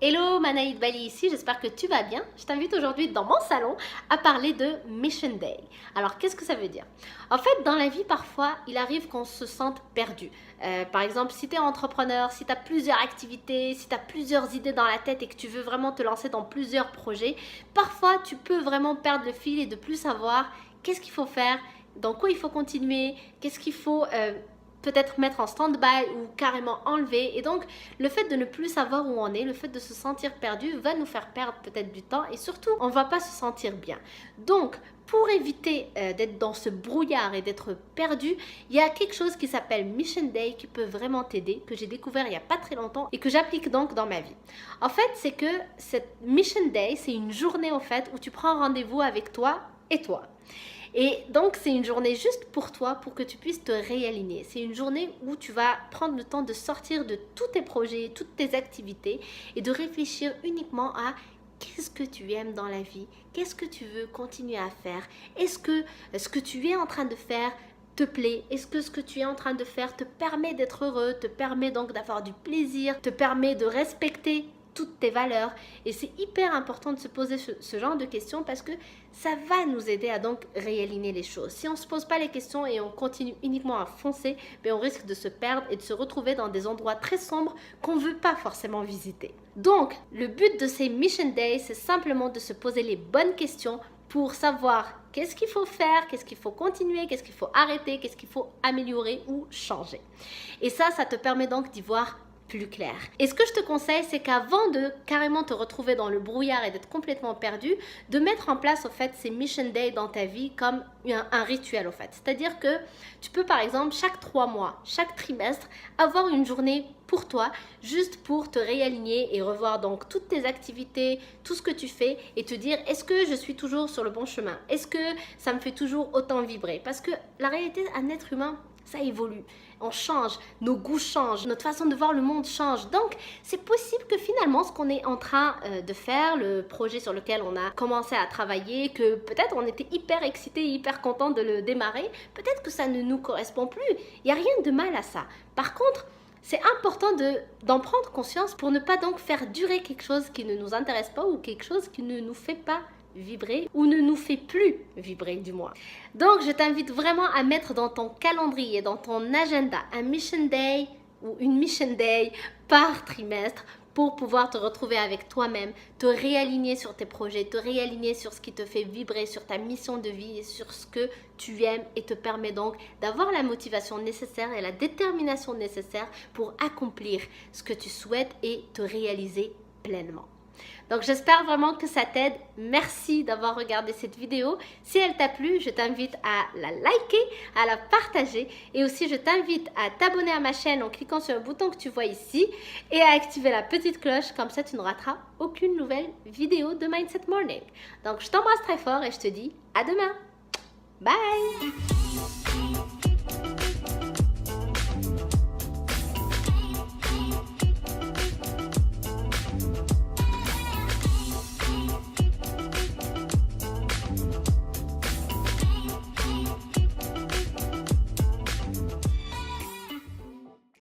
Hello, Manaïd Bali ici, j'espère que tu vas bien. Je t'invite aujourd'hui dans mon salon à parler de Mission Day. Alors, qu'est-ce que ça veut dire? En fait, dans la vie, parfois, il arrive qu'on se sente perdu. Par exemple, si tu es entrepreneur, si tu as plusieurs activités, si tu as plusieurs idées dans la tête et que tu veux vraiment te lancer dans plusieurs projets, parfois, tu peux vraiment perdre le fil et de plus savoir qu'est-ce qu'il faut faire, dans quoi il faut continuer, qu'est-ce qu'il faut peut-être mettre en stand-by ou carrément enlever. Et donc, le fait de ne plus savoir où on est, le fait de se sentir perdu va nous faire perdre peut-être du temps et surtout, on ne va pas se sentir bien. Donc, pour éviter d'être dans ce brouillard et d'être perdu, il y a quelque chose qui s'appelle Mission Day qui peut vraiment t'aider, que j'ai découvert il n'y a pas très longtemps et que j'applique donc dans ma vie. En fait, c'est que cette Mission Day, c'est une journée en fait où tu prends rendez-vous avec toi et toi. Et donc, c'est une journée juste pour toi, pour que tu puisses te réaligner. C'est une journée où tu vas prendre le temps de sortir de tous tes projets, toutes tes activités et de réfléchir uniquement à qu'est-ce que tu aimes dans la vie, qu'est-ce que tu veux continuer à faire, est-ce que ce que tu es en train de faire te plaît, est-ce que ce que tu es en train de faire te permet d'être heureux, te permet donc d'avoir du plaisir, te permet de respecter toutes tes valeurs. Et c'est hyper important de se poser ce genre de questions parce que ça va nous aider à donc réaligner les choses. Si on ne se pose pas les questions et on continue uniquement à foncer, ben on risque de se perdre et de se retrouver dans des endroits très sombres qu'on ne veut pas forcément visiter. Donc, le but de ces Mission Days, c'est simplement de se poser les bonnes questions pour savoir qu'est-ce qu'il faut faire, qu'est-ce qu'il faut continuer, qu'est-ce qu'il faut arrêter, qu'est-ce qu'il faut améliorer ou changer. Et ça te permet donc d'y voir plus clair. Et ce que je te conseille, c'est qu'avant de carrément te retrouver dans le brouillard et d'être complètement perdu, de mettre en place au fait ces Mission Days dans ta vie comme un rituel au fait. C'est-à-dire que tu peux par exemple chaque 3 mois, chaque trimestre, avoir une journée pour toi, juste pour te réaligner et revoir donc toutes tes activités, tout ce que tu fais et te dire est-ce que je suis toujours sur le bon chemin? Est-ce que ça me fait toujours autant vibrer? Parce que la réalité, un être humain, ça évolue, on change, nos goûts changent, notre façon de voir le monde change. Donc, c'est possible que finalement, ce qu'on est en train de faire, le projet sur lequel on a commencé à travailler, que peut-être on était hyper excité, hyper content de le démarrer, peut-être que ça ne nous correspond plus. Il n'y a rien de mal à ça. Par contre, c'est important d'en prendre conscience pour ne pas donc faire durer quelque chose qui ne nous intéresse pas ou quelque chose qui ne nous fait pas vibrer ou ne nous fait plus vibrer du moins. Donc je t'invite vraiment à mettre dans ton calendrier, dans ton agenda, un Mission Day ou une Mission Day par trimestre pour pouvoir te retrouver avec toi-même, te réaligner sur tes projets, te réaligner sur ce qui te fait vibrer, sur ta mission de vie et sur ce que tu aimes et te permet donc d'avoir la motivation nécessaire et la détermination nécessaire pour accomplir ce que tu souhaites et te réaliser pleinement. Donc j'espère vraiment que ça t'aide. Merci d'avoir regardé cette vidéo. Si elle t'a plu, je t'invite à la liker, à la partager et aussi je t'invite à t'abonner à ma chaîne en cliquant sur le bouton que tu vois ici et à activer la petite cloche, comme ça tu ne rateras aucune nouvelle vidéo de Mindset Morning. Donc je t'embrasse très fort et je te dis à demain. Bye!